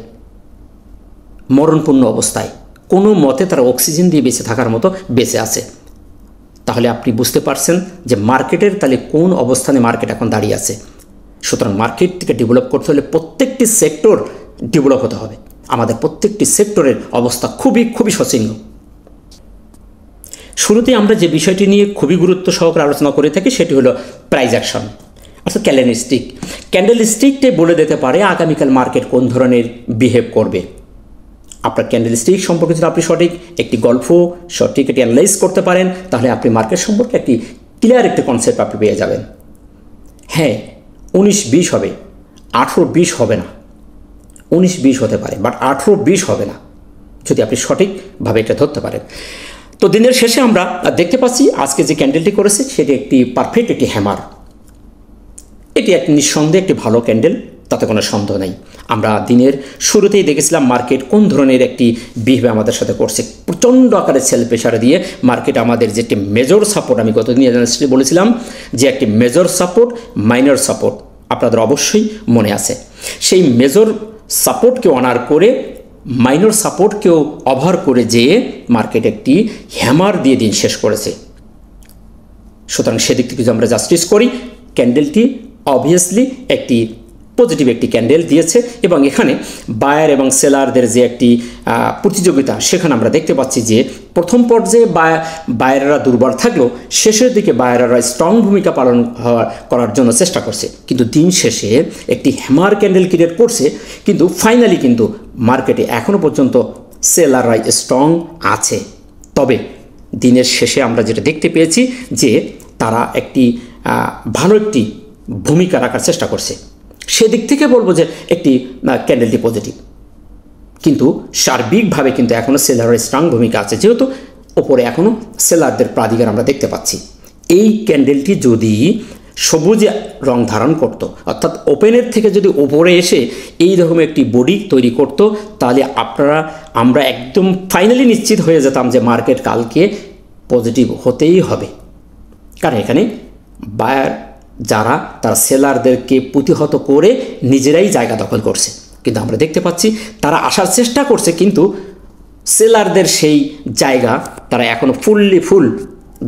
মরণপূর্ণ অবস্থায় কোনো মতে তারা অক্সিজেন দিয়ে বেঁচে থাকার মতো বেঁচে আছে। তাহলে আপনি বুঝতে পারছেন যে মার্কেটের তাহলে কোন অবস্থানে মার্কেট এখন দাঁড়িয়ে আছে। সুতরাং মার্কেটকে ডেভেলপ করতে হলে প্রত্যেকটি সেক্টর ডেভেলপ হতে হবে। আমাদের প্রত্যেকটি সেক্টরের অবস্থা খুবই শোচনীয়। শুরুতে আমরা যে বিষয়টি নিয়ে খুবই গুরুত্ব সহকারে আলোচনা করে থাকি সেটি হলো প্রাইস অ্যাকশন, অর্থাৎ ক্যান্ডেলস্টিকটাই বলে দিতে পারে আগামীকাল মার্কেট কোন ধরনের বিহেভ করবে। আপনার ক্যান্ডেলস্টিক সম্পর্কে যদি আপনি সঠিক একটি অ্যানালাইজ করতে পারেন তাহলে আপনি মার্কেট সম্পর্কে একটি ক্লিয়ার একটি কনসেপ্ট আপনি পেয়ে যাবেন। হ্যাঁ, 19-20 হবে, 18-20 হবে না, 19-20 হতে পারে, বাট 18-20 হবে না যদি আপনি সঠিকভাবে এটা ধরতে পারেন। তো দিনের শেষে আমরা দেখতে পাচ্ছি আজকে যে ক্যান্ডেলটি করেছে সেটি একটি পারফেক্ট একটি হ্যামার। এটি এক নিঃসন্দেহে একটি ভালো ক্যান্ডেল, তাতে কোনো সন্দেহ নেই। আমরা দিনের শুরুতেই দেখেছিলাম মার্কেট কোন ধরনের একটি বিহেভ আমাদের সাথে করছে। প্রচণ্ড আকারে সেল প্রেশার দিয়ে মার্কেট আমাদের যে একটি মেজর সাপোর্ট, আমি গতদিন বলেছিলাম যে একটি মেজর সাপোর্ট মাইনর সাপোর্ট আপনাদের অবশ্যই মনে আছে। সেই মেজর সাপোর্টকে অনার করে মাইনর সাপোর্টকেও ওভার করে যেয়ে মার্কেট একটি হ্যামার দিয়ে দিন শেষ করেছে। সুতরাং সেদিক থেকে যদি আমরা জাস্টিস করি, ক্যান্ডেলটি অবভিয়াসলি একটি পজিটিভ একটি ক্যান্ডেল দিয়েছে এবং এখানে বায়ার এবং সেলারদের যে একটি প্রতিযোগিতা সেখানে আমরা দেখতে পাচ্ছি যে প্রথম পর্যায়ে বায়াররা দুর্বল থাকলেও শেষের দিকে বায়াররা স্ট্রং ভূমিকা পালন করার জন্য চেষ্টা করছে, কিন্তু দিন শেষে একটি হ্যামার ক্যান্ডেল ক্রিয়েট করছে, কিন্তু ফাইনালি কিন্তু মার্কেটে এখনও পর্যন্ত সেলাররা স্ট্রং আছে। তবে দিনের শেষে আমরা যেটা দেখতে পেয়েছি যে তারা একটি ভালো একটি ভূমিকা রাখার চেষ্টা করছে, সেদিক থেকে বলবো যে একটি ক্যান্ডেলটি পজিটিভ, কিন্তু সার্বিকভাবে কিন্তু এখনও সেলারের স্ট্রং ভূমিকা আছে, যেহেতু ওপরে এখনও সেলারদের প্রাধিকার আমরা দেখতে পাচ্ছি। এই ক্যান্ডেলটি যদি সবুজ রং ধারণ করত, অর্থাৎ ওপেনের থেকে যদি ওপরে এসে এই রকম একটি বডি তৈরি করত, তাহলে আমরা একদম ফাইনালি নিশ্চিত হয়ে যেতাম যে মার্কেট কালকে পজিটিভ হতেই হবে। কারণ এখানে বায়ার যারা তারা সেলারদেরকে প্রতিহত করে নিজেরাই জায়গা দখল করছে, কিন্তু আমরা দেখতে পাচ্ছি তারা আসার চেষ্টা করছে, কিন্তু সেলারদের সেই জায়গা তারা এখনও ফুল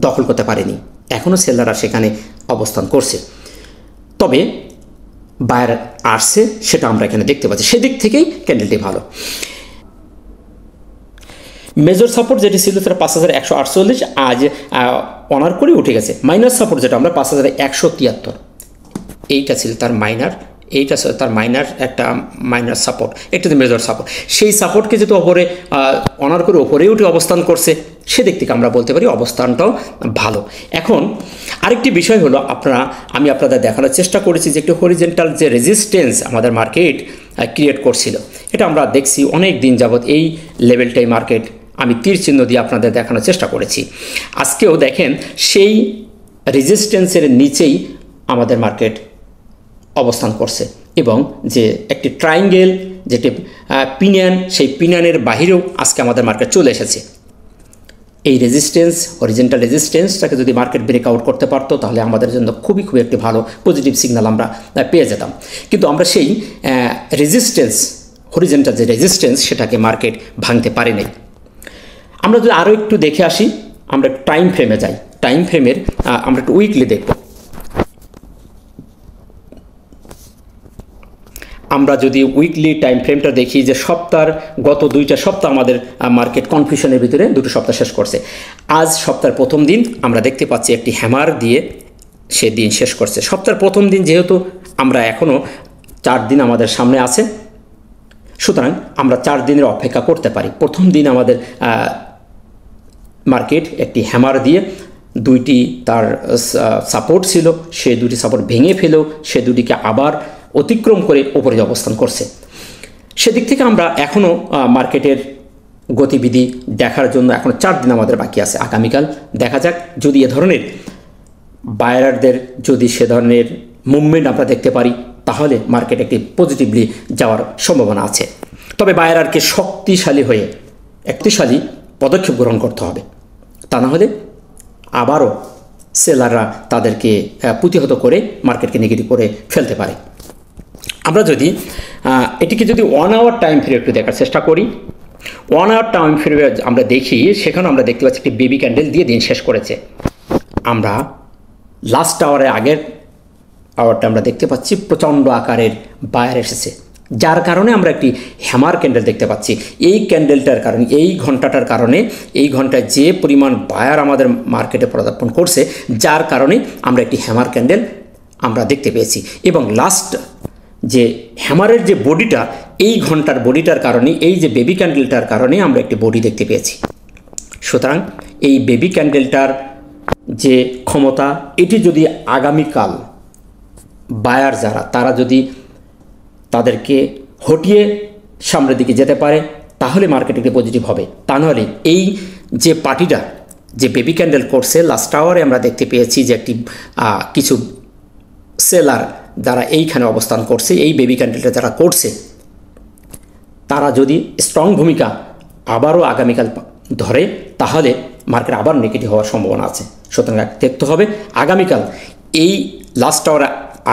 দখল করতে পারেনি, এখনও সেলাররা সেখানে অবস্থান করছে। তবে বায়ার আসছে সেটা আমরা এখানে দেখতে পাচ্ছি, সেদিক থেকেই ক্যান্ডেলটি ভালো। মেজর সাপোর্ট যেটি ছিল সেটা 5148, আজ অনার করে উঠে গেছে। মাইনার সাপোর্ট যেটা আমরা 5173, এইটা ছিল তার মাইনার, এইটা তার মাইনার একটা মাইনার সাপোর্ট, একটা মেজর সাপোর্ট। সেই সাপোর্টকে যেহেতু ওপরে অনার করে ওপরেই উঠে অবস্থান করছে, সেদিক থেকে আমরা বলতে পারি অবস্থানটাও ভালো। এখন আরেকটি বিষয় হলো আমি আপনাদের দেখানোর চেষ্টা করেছি যে একটি হরিজেন্টাল যে রেজিস্ট্যান্স আমাদের মার্কেট ক্রিয়েট করছিল, এটা আমরা দেখছি অনেক দিন যাবৎ এই লেভেলটাই মার্কেট আমি তীর চিহ্ন দিয়ে আপনাদের দেখানোর চেষ্টা করেছি। আজকেও দেখেন সেই রেজিস্ট্যান্সের নিচেই আমাদের মার্কেট অবস্থান করছে এবং যে একটি ট্রায়াঙ্গেল যেটি পিনিয়ন, সেই পিনিয়নের বাহিরেও আজকে আমাদের মার্কেট চলে এসেছে। এই রেজিস্ট্যান্স, হরিজেন্টাল রেজিস্ট্যান্সটাকে যদি মার্কেট ব্রেকআউট করতে পারতো তাহলে আমাদের জন্য খুবই একটি ভালো পজিটিভ সিগন্যাল আমরা পেয়ে যেতাম, কিন্তু আমরা সেই রেজিস্ট্যান্স, হরিজেন্টাল যে রেজিস্ট্যান্স সেটাকে মার্কেট ভাঙতে পারে নাই। আমরা যদি আরও একটু দেখে আসি, আমরা টাইম ফ্রেমে যাই, টাইম ফ্রেমের আমরা একটু উইকলি দেখব। আমরা যদি উইকলি টাইম ফ্রেমটা দেখি যে গত 2টা সপ্তাহ আমাদের মার্কেট কনফিউশনের ভিতরে 2টো সপ্তাহ শেষ করছে। আজ সপ্তাহের প্রথম দিন আমরা দেখতে পাচ্ছি একটি হ্যামার দিয়ে সে দিন শেষ করছে। সপ্তাহের প্রথম দিন যেহেতু আমরা এখনও 4 দিন আমাদের সামনে আছে, সুতরাং আমরা 4 দিনের অপেক্ষা করতে পারি। প্রথম দিন আমাদের মার্কেট একটি হ্যামার দিয়ে 2টি তার সাপোর্ট ছিল, সে 2টি সাপোর্ট ভেঙে ফেলেও সে 2টিকে আবার অতিক্রম করে ওপরে অবস্থান করছে। সেদিক থেকে আমরা এখনও মার্কেটের গতিবিধি দেখার জন্য এখনও 4 দিন আমাদের বাকি আছে। আগামীকাল দেখা যাক, যদি এ ধরনের বায়ারদের যদি সে ধরনের মুভমেন্ট আমরা দেখতে পারি তাহলে মার্কেট একটি পজিটিভলি যাওয়ার সম্ভাবনা আছে। তবে বায়ারকে শক্তিশালী পদক্ষেপ গ্রহণ করতে হবে, তা না হলে আবারও সেলাররা তাদেরকে প্রতিহত করে মার্কেটকে নেগেটিভ করে ফেলতে পারে। আমরা যদি এটিকে যদি 1 আওয়ার টাইম পিরিয়ড একটু দেখার চেষ্টা করি, 1 আওয়ার টাইম পিরিয়ড আমরা দেখি, সেখানে আমরা দেখতে পাচ্ছি একটি বেবি ক্যান্ডেল দিয়ে দিন শেষ করেছে। আমরা লাস্ট আগের আওয়ারটা আমরা দেখতে পাচ্ছি প্রচণ্ড আকারের বায়ার এসেছে, যার কারণে আমরা একটি হ্যামার ক্যান্ডেল দেখতে পাচ্ছি। এই ক্যান্ডেলটার কারণে, এই ঘন্টাটার কারণে, এই ঘন্টায় যে পরিমাণ বায়ার আমাদের মার্কেটে পদার্পণ করছে, যার কারণে আমরা একটি হ্যামার ক্যান্ডেল আমরা দেখতে পেয়েছি। এবং লাস্ট যে হ্যামারের যে বডিটা, এই ঘন্টার বডিটার কারণে, এই যে বেবি ক্যান্ডেলটার কারণে আমরা একটি বডি দেখতে পেয়েছি। সুতরাং এই বেবি ক্যান্ডেলটার যে ক্ষমতা, এটি যদি আগামীকাল বায়ার যারা তারা যদি তাদেরকে হটিয়ে সামনের দিকে যেতে পারে তাহলে মার্কেট একটি পজিটিভ হবে। তা নাহলে এই যে পার্টিটা যে বেবি ক্যান্ডেল করছে, লাস্ট আওয়ারে আমরা দেখতে পেয়েছি যে একটি কিছু সেলার যারা এইখানে অবস্থান করছে, এই বেবি ক্যান্ডেলটা যারা করছে, তারা যদি স্ট্রং ভূমিকা আবারও আগামীকাল ধরে তাহলে মার্কেট আবার নেগেটিভ হওয়ার সম্ভাবনা আছে। সুতরাং দেখতে হবে আগামীকাল এই লাস্ট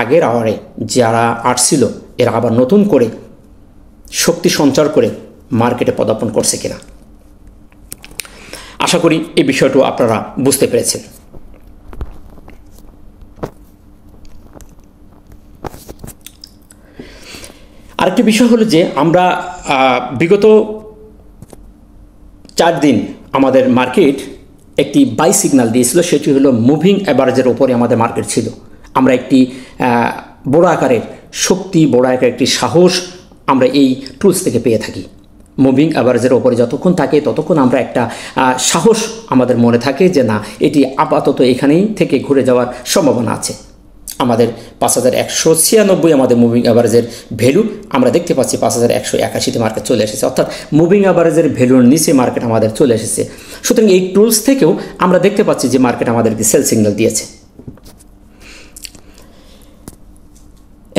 আগের আওয়ারে যারা আসছিল এরা আবার নতুন করে শক্তি সঞ্চার করে মার্কেটে পদার্পণ করছে কিনা। আশা করি এই বিষয়টি আপনারা বুঝতে পেরেছেন। আরেকটি বিষয় হলো যে আমরা বিগত 4 দিন আমাদের মার্কেট একটি বাই সিগন্যাল দিয়েছিল, সেটি হলো মুভিং অ্যাভারেজের ওপরে আমাদের মার্কেট ছিল। আমরা একটি বড় আকারের শক্তি, বড় আকারের একটি সাহস আমরা এই টুলস থেকে পেয়ে থাকি। মুভিং অ্যাভারেজের ওপরে যতক্ষণ থাকে ততক্ষণ আমরা একটা সাহস আমাদের মনে থাকে যে না, এটি আপাতত এখানেই থেকে ঘুরে যাওয়ার সম্ভাবনা আছে। আমাদের 5196 আমাদের মুভিং অ্যাভারেজের ভ্যালু, আমরা দেখতে পাচ্ছি 5181তে মার্কেট চলে এসেছে, অর্থাৎ মুভিং অ্যাভারেজের ভ্যালুর নিচে মার্কেট আমাদের চলে এসেছে। সুতরাং এই টুলস থেকেও আমরা দেখতে পাচ্ছি যে মার্কেট আমাদেরকে সেল সিগন্যাল দিয়েছে।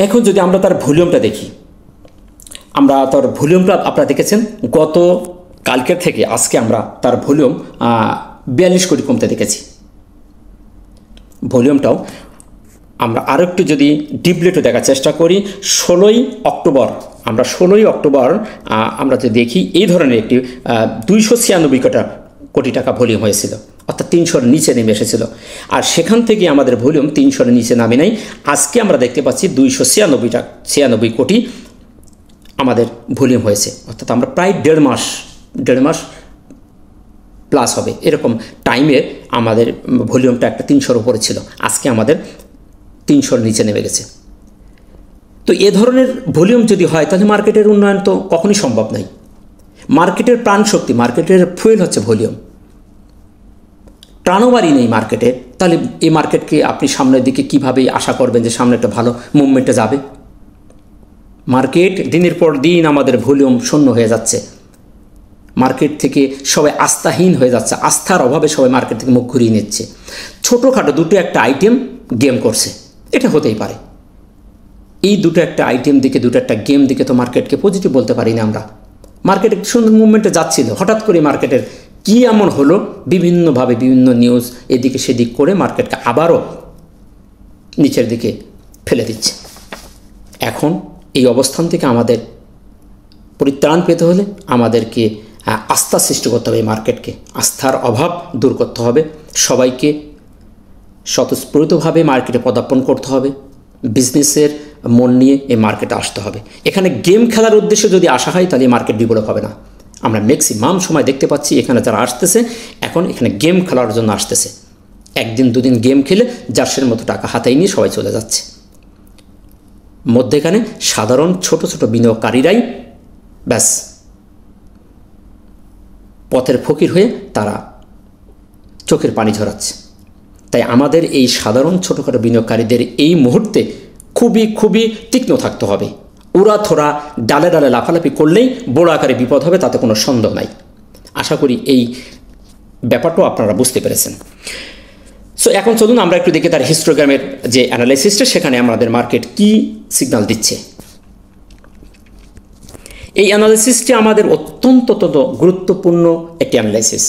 এখন যদি আমরা তার ভলিউমটা দেখি, আমরা তার ভলিউমটা আপনারা দেখেছেন গত কালকের থেকে আজকে আমরা তার ভলিউম 42 কোটি কমতে দেখেছি। ভলিউমটাও আমরা আরও একটু যদি ডিপলেটও দেখার চেষ্টা করি, 16ই অক্টোবর আমরা যদি দেখি এই ধরনের একটি 296 কোটি টাকা ভলিউম হয়েছিল, অর্থাৎ 300-র নিচে নেমে এসেছিল। আর সেখান থেকে আমাদের ভলিউম 300-র নিচে নামে নাই। আজকে আমরা দেখতে পাচ্ছি 296 কোটি আমাদের ভলিউম হয়েছে, অর্থাৎ আমরা প্রায় দেড় মাস প্লাস হবে এরকম টাইমে আমাদের ভলিউমটা একটা 300-র উপরে ছিল, আজকে আমাদের 300-র নিচে নেমে গেছে। তো এ ধরনের ভলিউম যদি হয় তাহলে মার্কেটের উন্নয়ন তো কখনই সম্ভব নয়। মার্কেটের প্রাণশক্তি, মার্কেটের ফুয়েল হচ্ছে ভলিউম। টার্নওভারই নেই মার্কেটে, তাহলে এই মার্কেটকে আপনি সামনের দিকে কীভাবে আশা করবেন যে সামনে একটা ভালো মুভমেন্টে যাবে? মার্কেট দিনের পর দিন আমাদের ভলিউম শূন্য হয়ে যাচ্ছে, মার্কেট থেকে সবাই আস্থাহীন হয়ে যাচ্ছে, আস্থার অভাবে সবাই মার্কেট থেকে মুখ ঘুরিয়ে নিচ্ছে। ছোটোখাটো দুটো একটা আইটেম গেম করছে, এটা হতেই পারে। এই দুটো একটা আইটেম দিকে, দুটো একটা গেম দিকে তো মার্কেটকে পজিটিভ বলতে পারি না আমরা। মার্কেট একটু সুন্দর মুভমেন্টে যাচ্ছিল, হঠাৎ করে মার্কেটের কী এমন হলো, বিভিন্নভাবে বিভিন্ন নিউজ এদিকে সেদিক করে মার্কেটকে আবারও নিচের দিকে ফেলে দিচ্ছে। এখন এই অবস্থান থেকে আমাদের পরিত্রাণ পেতে হলে আমাদেরকে আস্থা সৃষ্টি করতে হবে, এই মার্কেটকে আস্থার অভাব দূর করতে হবে, সবাইকে স্বতঃস্ফূর্তভাবে মার্কেটে পদার্পণ করতে হবে, বিজনেসের মন নিয়ে এই মার্কেটে আসতে হবে। এখানে গেম খেলার উদ্দেশ্যে যদি আসা হয় তাহলে মার্কেট ডেভেলপ হবে না। আমরা ম্যাক্সিমাম সময় দেখতে পাচ্ছি এখানে যারা আসতেছে এখন এখানে গেম খেলার জন্য আসতেছে, একদিন দুদিন গেম খেলে জার্সের মতো টাকা হাতায় নিয়ে সবাই চলে যাচ্ছে। মধ্যেখানে সাধারণ ছোট ছোট বিনিয়োগকারীরাই ব্যাস পথের ফকির হয়ে তারা চোখের পানি ঝরাচ্ছে। তাই আমাদের এই সাধারণ ছোটোখাটো বিনিয়োগকারীদের এই মুহূর্তে খুবই তীক্ষ্ণ থাকতে হবে। উড়াথোড়া ডালে ডালে লাফালাফি করলেই বড় আকারে বিপদ হবে, তাতে কোনো সন্দেহ নাই। আশা করি এই ব্যাপারটাও আপনারা বুঝতে পেরেছেন। সো এখন চলুন আমরা একটু দেখি তার হিস্টোগ্রামের যে অ্যানালাইসিসটা, সেখানে আমাদের মার্কেট কি সিগন্যাল দিচ্ছে। এই অ্যানালাইসিসটি আমাদের অত্যন্ত গুরুত্বপূর্ণ একটি অ্যানালাইসিস।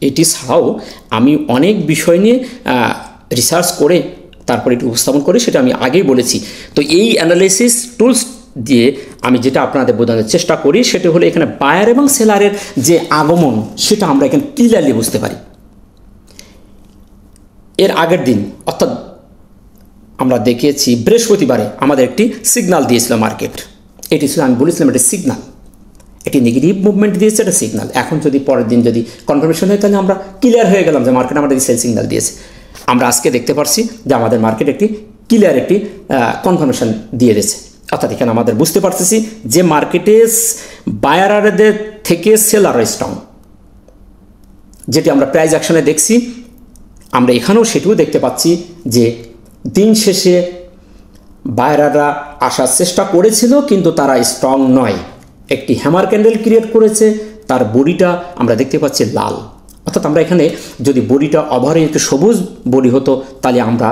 এটি ছাড়াও আমি অনেক বিষয় নিয়ে রিসার্চ করে তারপরে এটি উপস্থাপন করে, সেটা আমি আগেই বলেছি। তো এই অ্যানালাইসিস টুলস দিয়ে আমি যেটা আপনাদের বোঝানোর চেষ্টা করি সেটা হলো এখানে বায়ার এবং সেলারের যে আগমন সেটা আমরা এখানে ক্লিয়ারলি বুঝতে পারি। এর আগের দিন অর্থাৎ আমরা দেখিয়েছি বৃহস্পতিবারে আমাদের একটি সিগন্যাল দিয়েছিল মার্কেট। এটি ছিল, আমি বলেছিলাম এটা সিগন্যাল, এটি নেগেটিভ মুভমেন্ট দিয়েছে, এটা সিগন্যাল। এখন যদি পরের দিন যদি কনফার্মেশন হয় তাহলে আমরা ক্লিয়ার হয়ে গেলাম যে মার্কেট আমাদের সেল সিগন্যাল দিয়েছে। আমরা আজকে দেখতে পারছি যে আমাদের মার্কেট একটি ক্লিয়ার একটি কনফার্মেশন দিয়ে দিয়েছে, অর্থাৎ এখানে আমাদের বুঝতে পারতেছি যে মার্কেটে বায়ারদের থেকে সেলাররা স্ট্রং, যেটি আমরা প্রাইস অ্যাকশনে দেখছি। আমরা এখানেও সেটিও দেখতে পাচ্ছি যে দিন শেষে বায়াররা আসার চেষ্টা করেছিল কিন্তু তারা স্ট্রং নয়, একটি হ্যামার ক্যান্ডেল ক্রিয়েট করেছে, তার বডিটা আমরা দেখতে পাচ্ছি লাল। অর্থাৎ আমরা এখানে যদি বডিটা ওভারে একটু সবুজ বডি হতো তাহলে আমরা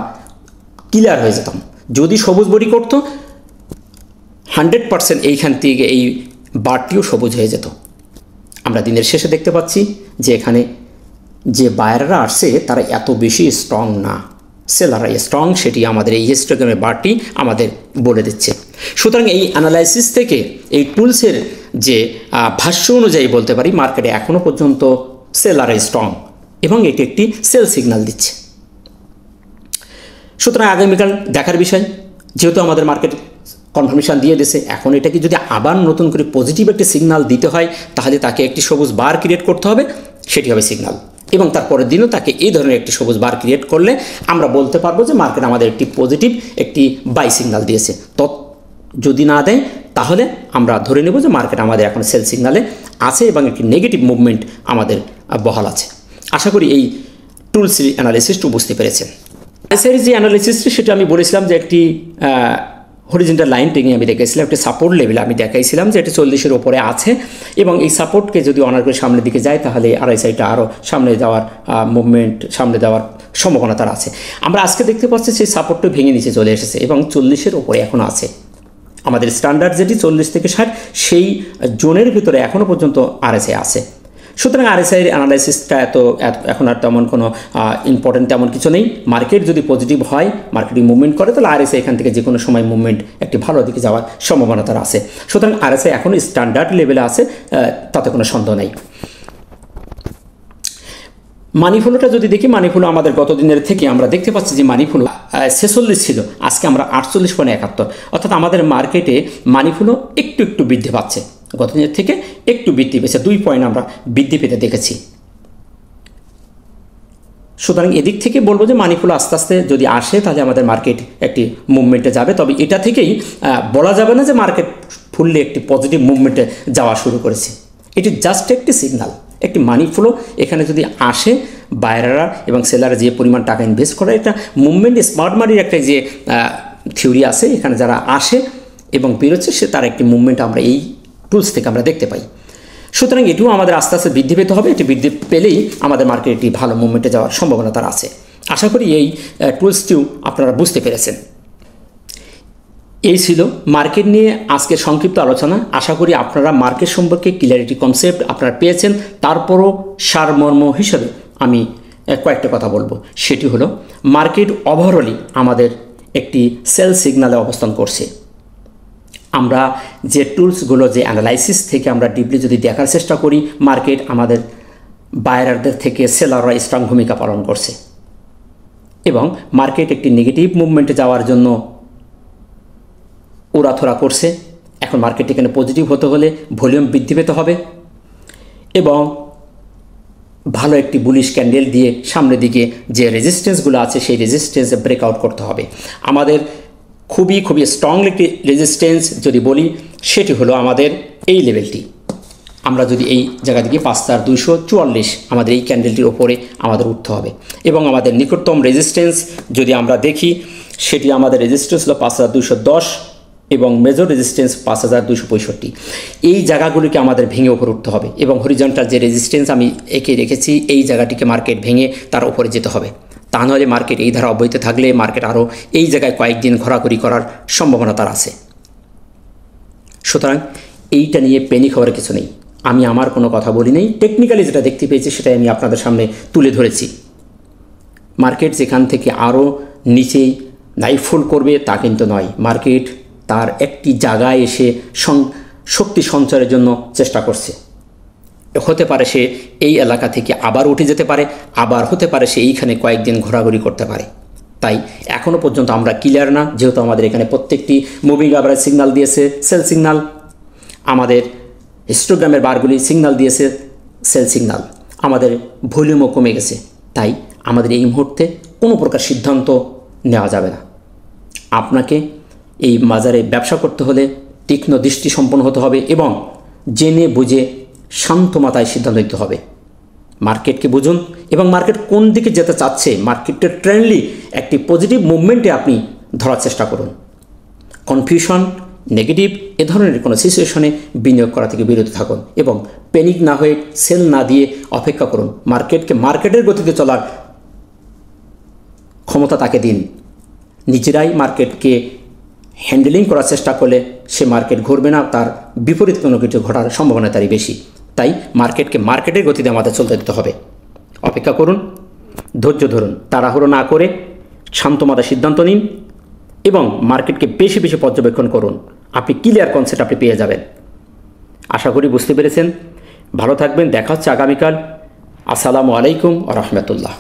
ক্লিয়ার হয়ে যেতাম। যদি সবুজ বডি করতো 100% এইখান থেকে এই বারটিও সবুজ হয়ে যেত। আমরা দিনের শেষে দেখতে পাচ্ছি যে এখানে যে বায়াররা আসছে তারা এত বেশি স্ট্রং না, সেলাররা স্ট্রং, সেটি আমাদের এই হিস্টোগ্রামের বারটি আমাদের বলে দিচ্ছে। সুতরাং এই অ্যানালাইসিস থেকে এই টুলসের যে ভাষ্য অনুযায়ী বলতে পারি মার্কেটে এখনও পর্যন্ত সেলাররা স্ট্রং এবং এটি একটি সেল সিগন্যাল দিচ্ছে। সুতরাং আগামীকাল দেখার বিষয়, যেহেতু আমাদের মার্কেট কনফার্মেশন দিয়ে দিয়েছে। এখন এটাকে যদি আবার নতুন করে পজিটিভ একটি সিগন্যাল দিতে হয়, তাহলে তাকে একটি সবুজ বার ক্রিয়েট করতে হবে, সেটি হবে সিগন্যাল। এবং তারপরের দিনও তাকে এই ধরনের একটি সবুজ বার ক্রিয়েট করলে আমরা বলতে পারবো যে মার্কেট আমাদের একটি পজিটিভ একটি বাই সিগন্যাল দিয়েছে। তো যদি না দেয় তাহলে আমরা ধরে নেব যে মার্কেট আমাদের এখন সেল সিগন্যালে আছে এবং একটি নেগেটিভ মুভমেন্ট আমাদের বহাল আছে। আশা করি এই টুলস অ্যানালিসিসটু বুঝতে পেরেছেন। এসের যে অ্যানালিসিসটি সেটা আমি বলেছিলাম যে একটি হরিজেন্টাল লাইন টেনে আমি দেখাইছিলাম, একটি সাপোর্ট লেভেল আমি দেখাইছিলাম যে এটি 40-এর ওপরে আছে এবং এই সাপোর্টকে যদি অনার করে সামনের দিকে যায় তাহলে আরএসআইটা আরও সামনে যাওয়ার মুভমেন্ট সামনে যাওয়ার সম্ভাবনা তার আছে। আমরা আজকে দেখতে পাচ্ছি সেই সাপোর্টটা ভেঙে নিচে চলে এসেছে এবং 40-এর ওপরে এখনও আছে। আমাদের স্ট্যান্ডার্ড যেটি 40 থেকে 60 সেই জোনের ভিতরে এখনও পর্যন্ত আরএসআই আছে। সুতরাং আরএসআইয়ের অ্যানালাইসিসটা এখন আর তেমন কোনো ইম্পর্টেন্ট তেমন কিছু নেই। মার্কেট যদি পজিটিভ হয়, মার্কেটিং মুভমেন্ট করে, তাহলে আরএসআই এখান থেকে যে কোনো সময় মুভমেন্ট একটি ভালো দিকে যাওয়ার সম্ভাবনা তার আছে। সুতরাং আরএসআই এখনও স্ট্যান্ডার্ড লেভেলে আছে, তাতে কোনো সন্দেহ নেই। মানি ফ্লোটা যদি দেখি, মানি ফ্লো আমাদের গত দিনের থেকে আমরা দেখতে পাচ্ছি যে মানি ফ্লো 46 ছিল, আজকে আমরা 48.71, অর্থাৎ আমাদের মার্কেটে মানি ফ্লো একটু একটু বৃদ্ধি পাচ্ছে, গত দিনের থেকে একটু বৃদ্ধি পেয়েছে, 2 পয়েন্ট আমরা বৃদ্ধি পেতে দেখেছি। সুতরাং এদিক থেকে বলবো যে মানি ফ্লো আস্তে আস্তে যদি আসে তাহলে আমাদের মার্কেট একটি মুভমেন্টে যাবে। তবে এটা থেকেই বলা যাবে না যে মার্কেট ফুললি একটি পজিটিভ মুভমেন্টে যাওয়া শুরু করেছে। এটি জাস্ট একটি সিগনাল, একটি মানি ফ্লো এখানে যদি আসে, বায়াররা এবং সেলাররা যে পরিমাণ টাকা ইনভেস্ট করে, এটা মুভমেন্ট স্মার্ট মানির একটা যে থিওরি আছে, এখানে যারা আসে এবং বেরোচ্ছে সে তার একটি মুভমেন্ট আমরা এই টুলস থেকে আমরা দেখতে পাই। সুতরাং এটিও আমাদের আস্তে আস্তে বৃদ্ধি পেতে হবে। এটি বৃদ্ধি পেলেই আমাদের মার্কেট একটি ভালো মুভমেন্টে যাওয়ার সম্ভাবনা তার আছে। আশা করি এই টুলসটিও আপনারা বুঝতে পেরেছেন। এই ছিল মার্কেট নিয়ে আজকের সংক্ষিপ্ত আলোচনা। আশা করি আপনারা মার্কেট সম্পর্কে ক্লিয়ারিটি কনসেপ্ট আপনারা পেয়েছেন। তারপরও সারমর্ম হিসেবে আমি কয়েকটা কথা বলবো। সেটি হলো মার্কেট ওভারঅলই আমাদের একটি সেল সিগনালে অবস্থান করছে। আমরা যে টুলসগুলো, যে অ্যানালাইসিস থেকে আমরা ডিপলি যদি দেখার চেষ্টা করি, মার্কেট আমাদের বায়ারদের থেকে সেলাররা স্ট্রং ভূমিকা পালন করছে এবং মার্কেট একটি নেগেটিভ মুভমেন্টে যাওয়ার জন্য ওড়াথোড়া করছে। এখন মার্কেট এখানে পজিটিভ হতে হলে ভলিউম বৃদ্ধি পেতে হবে এবং ভালো একটি বুলিশ ক্যান্ডেল দিয়ে সামনের দিকে যে রেজিস্ট্যান্সগুলো আছে সেই রেজিস্ট্যান্সে ব্রেকআউট করতে হবে। আমাদের খুবই স্ট্রং একটি রেজিস্ট্যান্স যদি বলি, সেটি হলো আমাদের এই লেভেলটি। আমরা যদি এই জায়গা থেকে 5244 আমাদের এই ক্যান্ডেলটির ওপরে আমাদের উঠতে হবে এবং আমাদের নিকটতম রেজিস্ট্যান্স যদি আমরা দেখি, সেটি আমাদের রেজিস্ট্যান্স হলো 5210 এবং মেজর রেজিস্ট্যান্স 5265। এই জায়গাগুলিকে আমাদের ভেঙে উপরে উঠতে হবে এবং হরিজন্টাল যে রেজিস্ট্যান্স আমি এঁকে রেখেছি, এই জায়গাটিকে মার্কেট ভেঙে তার উপরে যেতে হবে। তা নাহলে মার্কেট এই ধারা অব্যাহত থাকলে মার্কেট আরও এই জায়গায় কয়েকদিন ঘোরাঘুরি করার সম্ভাবনা তার আছে। সুতরাং এইটা নিয়ে প্যানিক হওয়ার কিছু নেই। আমি আমার কোনো কথা বলি নেই, টেকনিক্যালি যেটা দেখতে পেয়েছি সেটাই আমি আপনাদের সামনে তুলে ধরেছি। মার্কেট যেখান থেকে আরও নিচেই নাইফল করবে তা কিন্তু নয়। মার্কেট তার একটি জায়গায় এসে শক্তি সঞ্চয়ের জন্য চেষ্টা করছে। হতে পারে সে এই এলাকা থেকে আবার উঠে যেতে পারে, আবার হতে পারে সে এইখানে কয়েকদিন ঘোরাঘুরি করতে পারে। তাই এখনও পর্যন্ত আমরা ক্লিয়ার না, যেহেতু আমাদের এখানে প্রত্যেকটি মুভিং অ্যাভারেজ সিগন্যাল দিয়েছে সেল সিগন্যাল, আমাদের হিস্টোগ্রামের বারগুলি সিগন্যাল দিয়েছে সেল সিগন্যাল, আমাদের ভলিউমও কমে গেছে। তাই আমাদের এই মুহূর্তে কোনো প্রকার সিদ্ধান্ত নেওয়া যাবে না। আপনাকে এই বাজারে ব্যবসা করতে হলে তীক্ষ্ণ দৃষ্টি সম্পন্ন হতে হবে এবং জেনে বুঝে শান্ত মাথায় সিদ্ধান্ত নিতে হবে। মার্কেটকে বুঝুন এবং মার্কেট কোন দিকে যেতে চাচ্ছে, মার্কেটের ট্রেন্ডলি একটি পজিটিভ মুভমেন্টে আপনি ধরার চেষ্টা করুন। কনফিউশন, নেগেটিভ এ ধরনের কোনো সিচুয়েশনে বিনিয়োগ করা থেকে বিরত থাকুন এবং প্যানিক না হয়ে সেল না দিয়ে অপেক্ষা করুন। মার্কেটকে মার্কেটের গতিতে চলার ক্ষমতা তাকে দিন। নিজেরাই মার্কেটকে হ্যান্ডেলিং করার চেষ্টা করলে সে মার্কেট ঘুরবে না, তার বিপরীত কোনো কিছু ঘটার সম্ভাবনা তারই বেশি। তাই মার্কেটকে মার্কেটের গতিতে আমাদের চলতে দিতে হবে। অপেক্ষা করুন, ধৈর্য ধরুন, তাড়াহুড়ো না করে শান্ত মাথায় সিদ্ধান্ত নিন এবং মার্কেটকে বেশি বেশি পর্যবেক্ষণ করুন। আপনি ক্লিয়ার কনসেপ্ট আপনি পেয়ে যাবেন। আশা করি বুঝতে পেরেছেন। ভালো থাকবেন, দেখা হচ্ছে আগামীকাল। আসসালামু আলাইকুম ওয়া রাহমাতুল্লাহ।